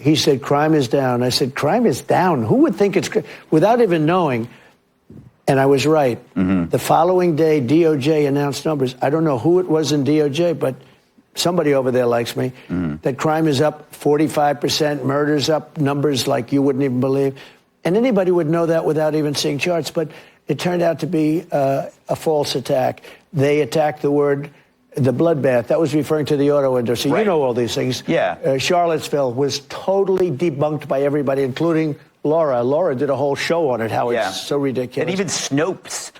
he said, crime is down. I said, crime is down? Who would think it's... Without even knowing, and I was right. The following day, DOJ announced numbers. I don't know who it was in DOJ, but somebody over there likes me. That crime is up 45%, murders up, numbers like you wouldn't even believe. And anybody would know that without even seeing charts. But it turned out to be a false attack. They attacked the bloodbath. That was referring to the auto industry. You know all these things. Yeah. Charlottesville was totally debunked by everybody, including Laura. Laura did a whole show on it, how it's so ridiculous. And even Snopes,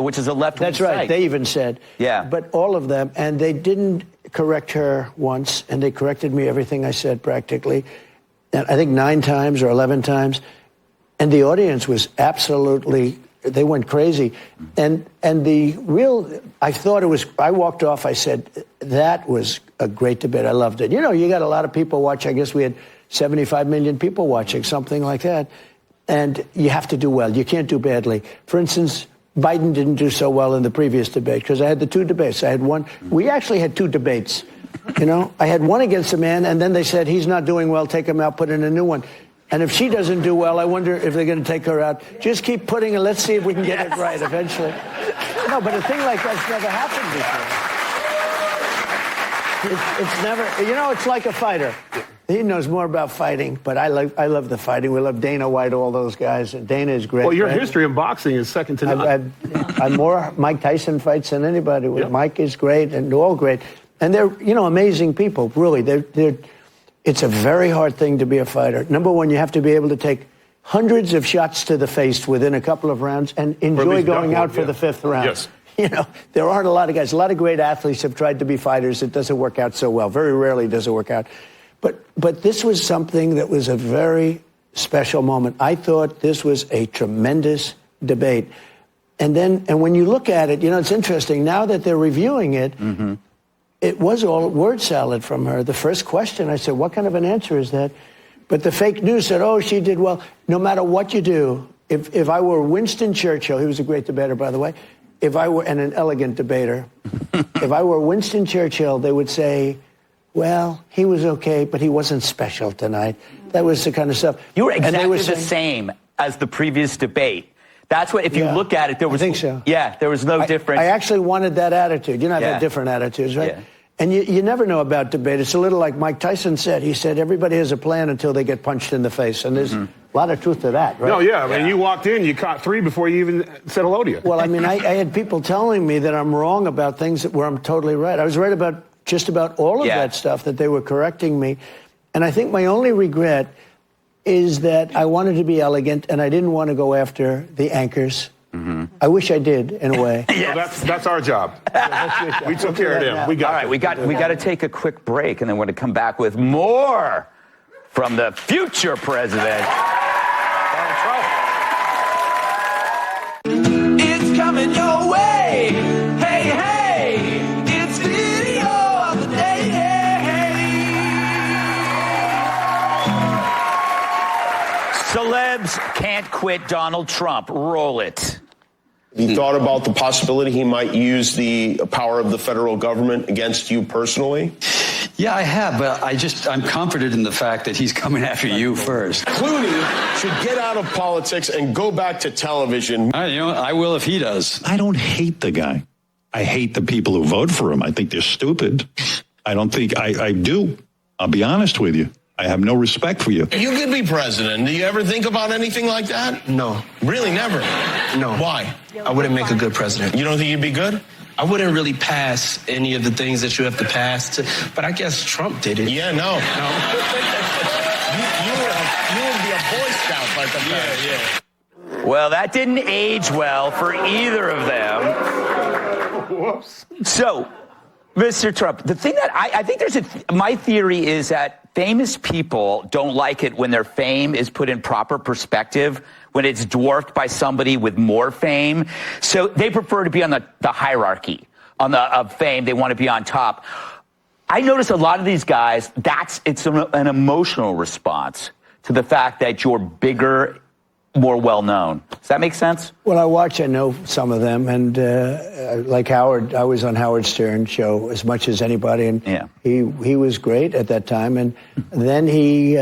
which is a left-wing That's right. site. They even said. Yeah. But all of them, and they didn't correct her once, and they corrected me everything I said practically, and I think 9 times or 11 times. And the audience was absolutely, they went crazy. And the real, I thought it was, I walked off, I said, that was a great debate. I loved it. You know, you got a lot of people watch. I guess we had 75 million people watching, something like that. And you have to do well. You can't do badly. For instance, Biden didn't do so well in the previous debate because I had the 2 debates. I had one. We actually had 2 debates. You know, I had one against a man, and then they said, he's not doing well, take him out, put in a new one. And if she doesn't do well, I wonder if they're going to take her out. Just keep putting it. Let's see if we can get it right eventually. No, but a thing like that's never happened before. It's never, you know, it's like a fighter. He knows more about fighting, but I love the fighting. We love Dana White, all those guys. Dana is great. Well, your history in boxing is second to none. I've more Mike Tyson fights than anybody. Yep. Mike is great, and they're all great. And they're, you know, amazing people, really. It's a very hard thing to be a fighter. Number one, you have to be able to take hundreds of shots to the face within a couple of rounds and enjoy going out for the 5th round. Yes. You know, there aren't a lot of guys. A lot of great athletes have tried to be fighters. It doesn't work out so well. Very rarely does it work out. But this was something that was a very special moment. I thought this was a tremendous debate. And when you look at it, you know, it's interesting. Now that they're reviewing it, it was all word salad from her. The first question, I said, what kind of an answer is that? But the fake news said, oh, she did well. No matter what you do, if I were Winston Churchill, he was a great debater, by the way, and an elegant debater, if I were Winston Churchill, they would say, well, he was okay, but he wasn't special tonight. That was the kind of stuff. You were exactly the same as the previous debate. That's what, if you look at it, there was... I think so. Yeah, there was no difference. I actually wanted that attitude. You know, I've had different attitudes, right? Yeah. And you never know about debate. It's a little like Mike Tyson said. He said, everybody has a plan until they get punched in the face. And there's a lot of truth to that, right? No, yeah. I mean, you walked in, you caught 3 before you even said hello to you. Well, I mean, I had people telling me that I'm wrong about things where I'm totally right. I was right about just about all of that stuff, that they were correcting me. And I think my only regret is that I wanted to be elegant and I didn't want to go after the anchors. I wish I did, in a way. Well, that's our job. We took care of them. We got All right, we got to take a quick break, and then we're going to come back with more from the future president, Donald Trump. It's coming your way. Hey, hey, it's video of the day. Celebs can't quit Donald Trump. Roll it. Have you thought about the possibility he might use the power of the federal government against you personally? Yeah, I have, but I'm confident in the fact that he's coming after you first. Clooney should get out of politics and go back to television. I will if he does. I don't hate the guy. I hate the people who vote for him. I think they're stupid. I don't think I do. I'll be honest with you. I have no respect for you. You could be president. Do you ever think about anything like that? No. Really, never? No. Why? I wouldn't make a good president. You don't think you'd be good? I wouldn't really pass any of the things that you have to pass to, but I guess Trump did it. Yeah, no. you would be a Boy Scout like a Yeah. Well, that didn't age well for either of them. Whoops. So, Mr. Trump, the thing that I think my theory is that famous people don't like it when their fame is put in proper perspective, when it's dwarfed by somebody with more fame. So they prefer to be on the hierarchy of fame. They want to be on top. I notice a lot of these guys, it's an emotional response to the fact that you're bigger more well known. Does that make sense? Well, I know some of them, and like Howard, I was on Howard Stern's show as much as anybody, and he was great at that time, and then he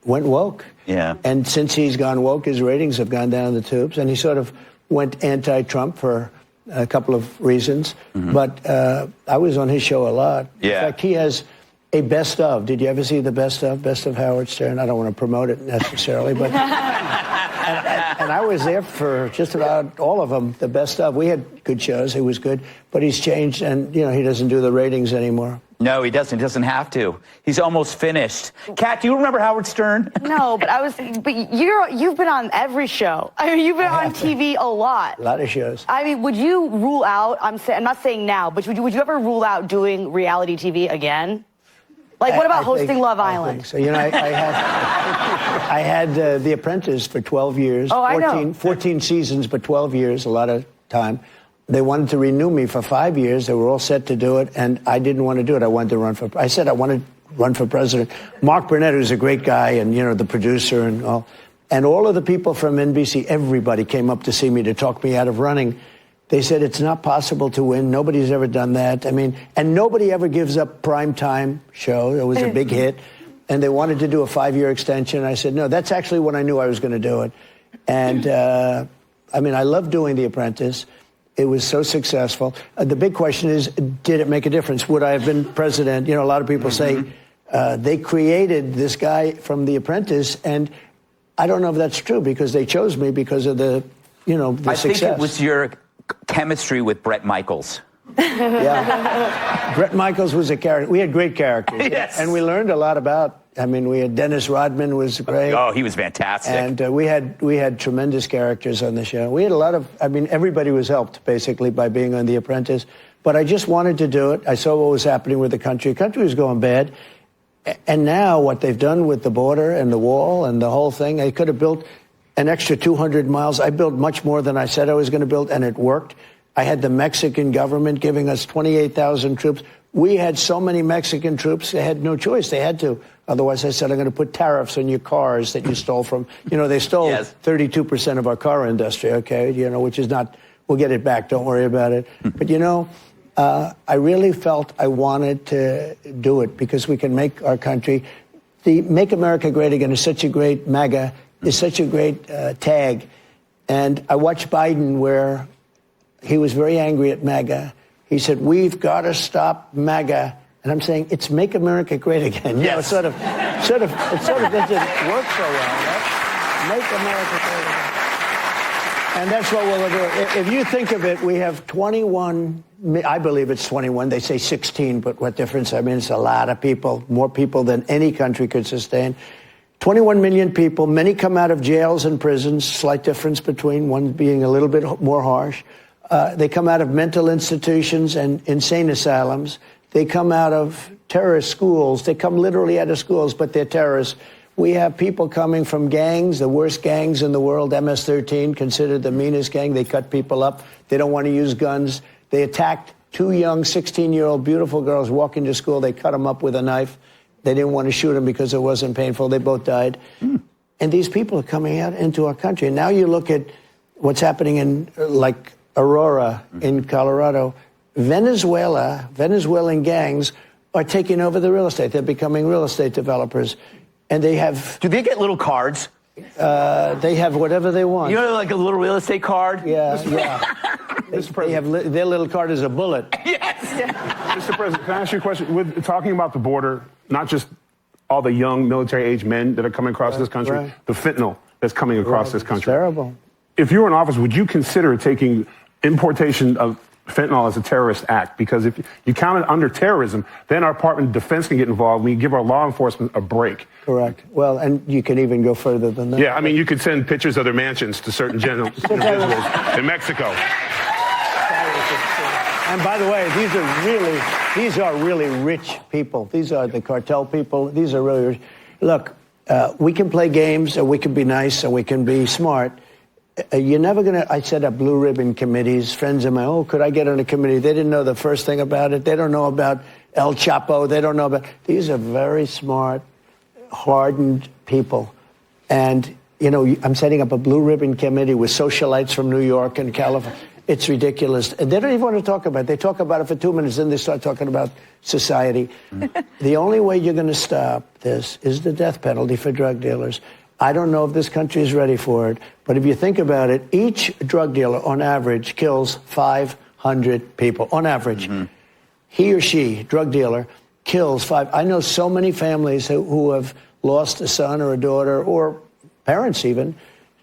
went woke. Yeah. And since he's gone woke, his ratings have gone down the tubes, and he sort of went anti-Trump for a couple of reasons. But I was on his show a lot. Yeah. In fact, he has a best of. Did you ever see the best of Howard Stern? I don't want to promote it necessarily, but and I was there for just about all of them. The best of. We had good shows. He was good, but he's changed, and he doesn't do the ratings anymore. No, he doesn't. He doesn't have to. He's almost finished. Kat, do you remember Howard Stern? No, but you've been on every show. I mean, you've been on TV a lot. A lot of shows. I mean, would you rule out? I'm not saying now, but would you ever rule out doing reality TV again? Like, what about hosting Love Island? So, I had The Apprentice for 12 years. Oh, I know. 14 seasons, but 12 years, a lot of time. They wanted to renew me for 5 years. They were all set to do it, and I didn't want to do it. I wanted to run for. I said I wanted to run for president. Mark Burnett, who's a great guy, and the producer and all of the people from NBC, everybody came up to see me to talk me out of running. They said it's not possible to win. Nobody's ever done that. I mean, and nobody ever gives up primetime show. It was a big hit, and they wanted to do a 5-year extension. I said no. That's actually when I knew I was going to do it, and I mean, I love doing The Apprentice. It was so successful. The big question is, did it make a difference? Would I have been president? A lot of people say they created this guy from The Apprentice, and I don't know if that's true because they chose me because of the I success. think it was your chemistry with Bret Michaels. Yeah. Bret Michaels was a character. We had great characters. Yes. And we learned a lot about. I mean, we had Dennis Rodman was great. Oh, he was fantastic. And we had tremendous characters on the show. We had a lot of. I mean, everybody was helped basically by being on The Apprentice. But I just wanted to do it. I saw what was happening with the country. The country was going bad. And now what they've done with the border and the wall and the whole thing, they could have built an extra 200 miles. I built much more than I said I was going to build, and it worked. I had the Mexican government giving us 28,000 troops. We had so many Mexican troops, they had no choice. They had to. Otherwise, I said, I'm going to put tariffs on your cars that you stole from. They stole 32% of our car industry, okay, which is not, we'll get it back. Don't worry about it. But, I really felt I wanted to do it because we can make our country. The Make America Great Again is such a great MAGA, is such a great tag. And I watched Biden where he was very angry at MAGA. He said, we've got to stop MAGA. And I'm saying, it's Make America Great Again. Yes. It sort of doesn't work so well, right? Make America Great Again. And that's what we'll do. If you think of it, we have 21, I believe it's 21. They say 16, but what difference? I mean, it's a lot of people, more people than any country could sustain. 21 million people, many come out of jails and prisons, slight difference between one being a little bit more harsh. They come out of mental institutions and insane asylums. They come out of terrorist schools. They come literally out of schools, but they're terrorists. We have people coming from gangs, the worst gangs in the world, MS-13, considered the meanest gang. They cut people up. They don't want to use guns. They attacked 2 young 16-year-old beautiful girls walking to school. They cut them up with a knife. They didn't want to shoot them because it wasn't painful. They both died. And these people are coming out into our country. And now you look at what's happening in, like, Aurora in Colorado. Venezuelan gangs are taking over the real estate. They're becoming real estate developers. And they have... Do they get little cards? They have whatever they want. Like a little real estate card? Yeah. Mr. President. They have their little card is a bullet. Yes. Mr. President, can I ask you a question? With talking about the border, not just all the young military-age men that are coming across this country, right. the fentanyl that's coming across this country. It's terrible. If you were in office, would you consider taking importation of fentanyl as a terrorist act? Because if you count it under terrorism, then our Department of Defense can get involved. We give our law enforcement a break. Correct. Well, and you can even go further than that. Yeah, I mean, you could send pictures of their mansions to certain individuals in Mexico. And by the way, these are really rich people. These are the cartel people. These are really rich. Look, we can play games, and we can be nice, and we can be smart. You're never going to... I set up blue ribbon committees. Friends of mine, could I get on a committee? They didn't know the first thing about it. They don't know about El Chapo. They don't know about... These are very smart, hardened people. And I'm setting up a blue ribbon committee with socialites from New York and California. It's ridiculous. And they don't even want to talk about it. They talk about it for 2 minutes, then they start talking about society. The only way you're going to stop this is the death penalty for drug dealers. I don't know if this country is ready for it, but if you think about it, each drug dealer on average kills 500 people. On average. He or she, drug dealer, kills 5. I know so many families who have lost a son or a daughter, or parents even,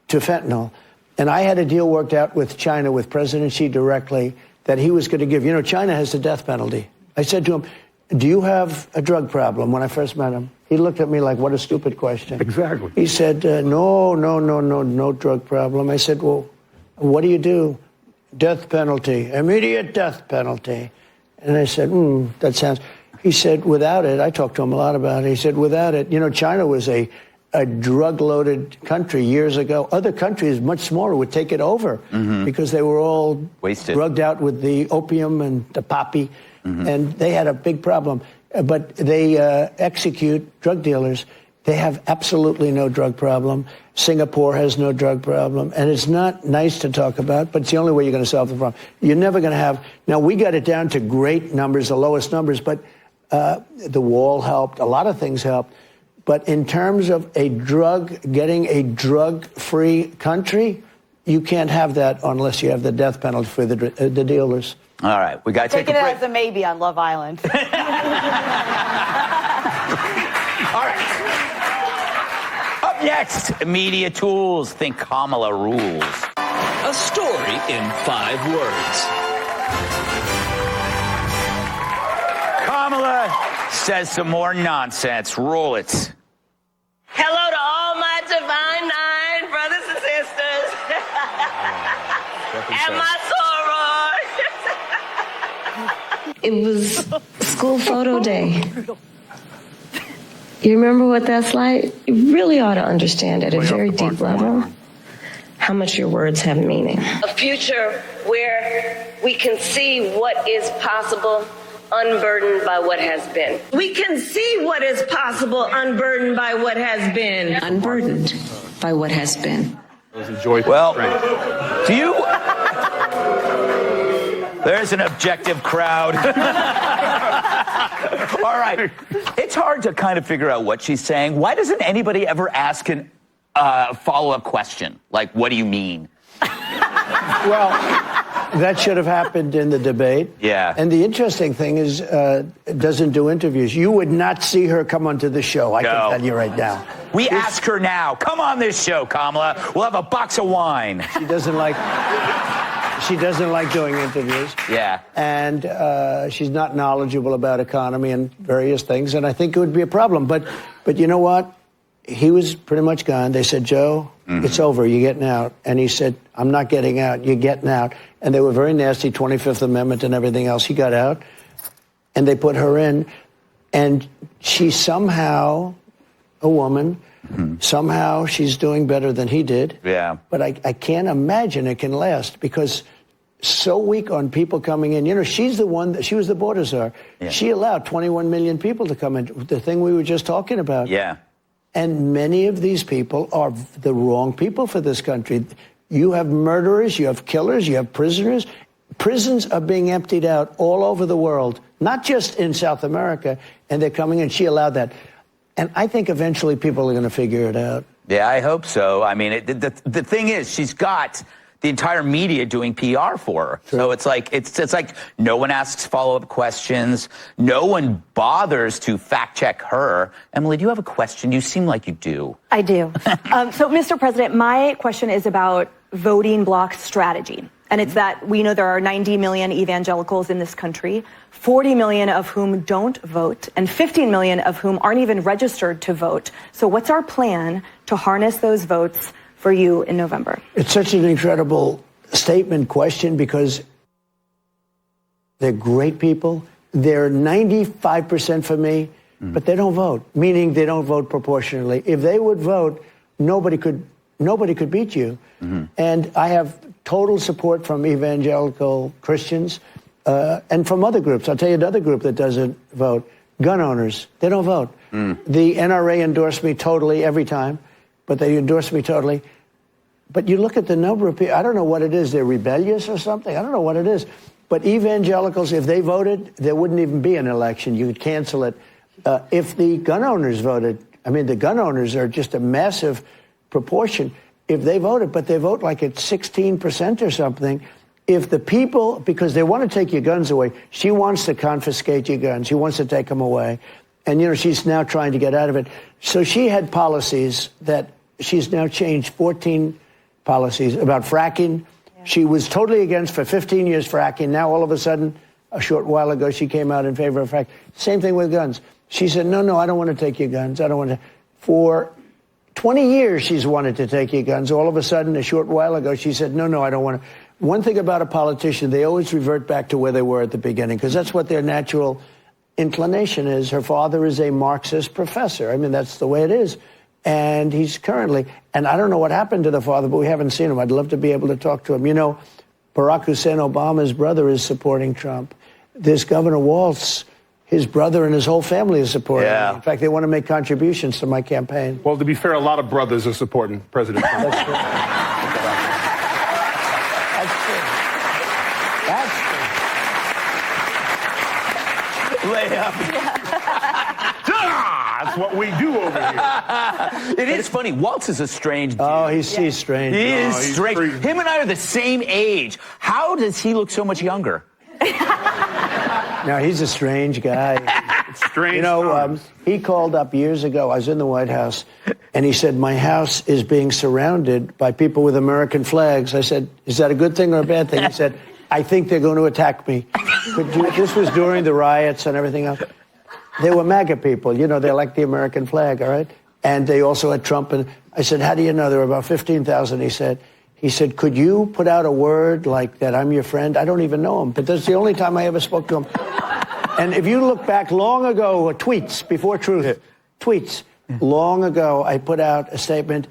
to fentanyl. And I had a deal worked out with China, with President Xi directly, that he was going to give. China has the death penalty. I said to him, do you have a drug problem, when I first met him? He looked at me like, what a stupid question. Exactly. He said, no drug problem. I said, well, what do you do? Death penalty, immediate death penalty. And I said, that sounds... He said, without it, I talked to him a lot about it. He said, without it, China was a drug-loaded country years ago. Other countries, much smaller, would take it over because they were all wasted, drugged out with the opium and the poppy, and they had a big problem. But they execute drug dealers. They have absolutely no drug problem. Singapore has no drug problem. And it's not nice to talk about, but it's the only way you're going to solve the problem. You're never going to have... Now, we got it down to great numbers, the lowest numbers, but the wall helped. A lot of things helped. But in terms of getting a drug-free country, you can't have that unless you have the death penalty for the dealers. All right, we got to take a break. Taking it as a maybe on Love Island. All right. Up next, media tools. Think Kamala rules. A story in 5 words. Kamala says some more nonsense. Roll it. Hello to all my divine 9 brothers and sisters. And my soror. It was school photo day. You remember what that's like? You really ought to understand at a very deep level how much your words have meaning. A future where we can see what is possible, unburdened by what has been. We can see what is possible, unburdened by what has been. Unburdened by what has been. Well, do you... There's an objective crowd. All right. It's hard to kind of figure out what she's saying. Why doesn't anybody ever ask a follow-up question? Like, what do you mean? Well, that should have happened in the debate. Yeah. And the interesting thing is, doesn't do interviews. You would not see her come onto the show. I can tell you right now. We ask her now. Come on this show, Kamala. We'll have a box of wine. She doesn't like doing interviews. Yeah. And she's not knowledgeable about economy and various things. And I think it would be a problem. But you know what? He was pretty much gone. They said, Joe, it's over. You're getting out. And he said, I'm not getting out. You're getting out. And they were very nasty, 25th Amendment and everything else. He got out. And they put her in. And she's somehow a woman. Somehow she's doing better than he did. Yeah. But I can't imagine it can last because so weak on people coming in. She's the one, she was the border czar. Yeah. She allowed 21 million people to come in, the thing we were just talking about. Yeah. And many of these people are the wrong people for this country. You have murderers, you have killers, you have prisoners. Prisons are being emptied out all over the world, not just in South America, and they're coming in. She allowed that. And I think eventually people are going to figure it out. Yeah, I hope so. I mean, the thing is, she's got the entire media doing PR for her. True. So it's like no one asks follow-up questions. No one bothers to fact-check her. Emily, do you have a question? You seem like you do. I do. So, Mr. President, my question is about voting bloc strategy. And it's that we know there are 90 million evangelicals in this country, 40 million of whom don't vote, and 15 million of whom aren't even registered to vote. So what's our plan to harness those votes for you in November? It's such an incredible statement question because they're great people. They're 95% for me, but they don't vote, meaning they don't vote proportionally. If they would vote, nobody could beat you. And I have total support from evangelical Christians and from other groups. I'll tell you another group that doesn't vote. Gun owners, they don't vote. The NRA endorsed me totally every time. but they endorse me totally. But you look at the number of people, I don't know what it is, they're rebellious or something, I don't know what it is. But evangelicals, if they voted, there wouldn't even be an election. You could cancel it. If the gun owners voted, I mean, the gun owners are just a massive proportion. If they voted, but they vote like at 16% or something, if the people, because they want to take your guns away, she wants to confiscate your guns. She wants to take them away. And, you know, she's now trying to get out of it. So she had policies that she's now changed 14 policies about fracking. Yeah. She was totally against for 15 years fracking. Now, all of a sudden, a short while ago, she came out in favor of fracking. Same thing with guns. She said, no, I don't want to take your guns. I don't want to. For 20 years, she's wanted to take your guns. All of a sudden, a short while ago, she said, no, I don't want to. One thing about a politician, they always revert back to where they were at the beginning, because that's what their natural inclination is. Her father is a Marxist professor. I mean, that's the way it is. And he's currently, and I don't know what happened to the father, but we haven't seen him. I'd love to be able to talk to him. You know, Barack Hussein Obama's brother is supporting Trump. There's Governor Walz. His brother and his whole family is supporting him. In fact, they want to make contributions to my campaign. Well, to be fair, a lot of brothers are supporting President Trump. That's true. That's true. Lay up. That's what we do over here. It is funny. Waltz is a strange dude. Oh, he's strange. He is he's strange. crazy. Him and I are the same age. How does he look so much younger? No, he's a strange guy. Strange. You know, he called up years ago. I was in the White House, and he said, my house is being surrounded by people with American flags. I said, is that a good thing or a bad thing? He said, I think they're going to attack me. This was during the riots and everything else. They were MAGA people. You know, they like the American flag, all right? And they also had Trump. And I said, how do you know? There were about 15,000, He said, could you put out a word like that I'm your friend? I don't even know him, but that's the only time I ever spoke to him. And if you look back long ago, tweets, before Truth, tweets, long ago, I put out a statement.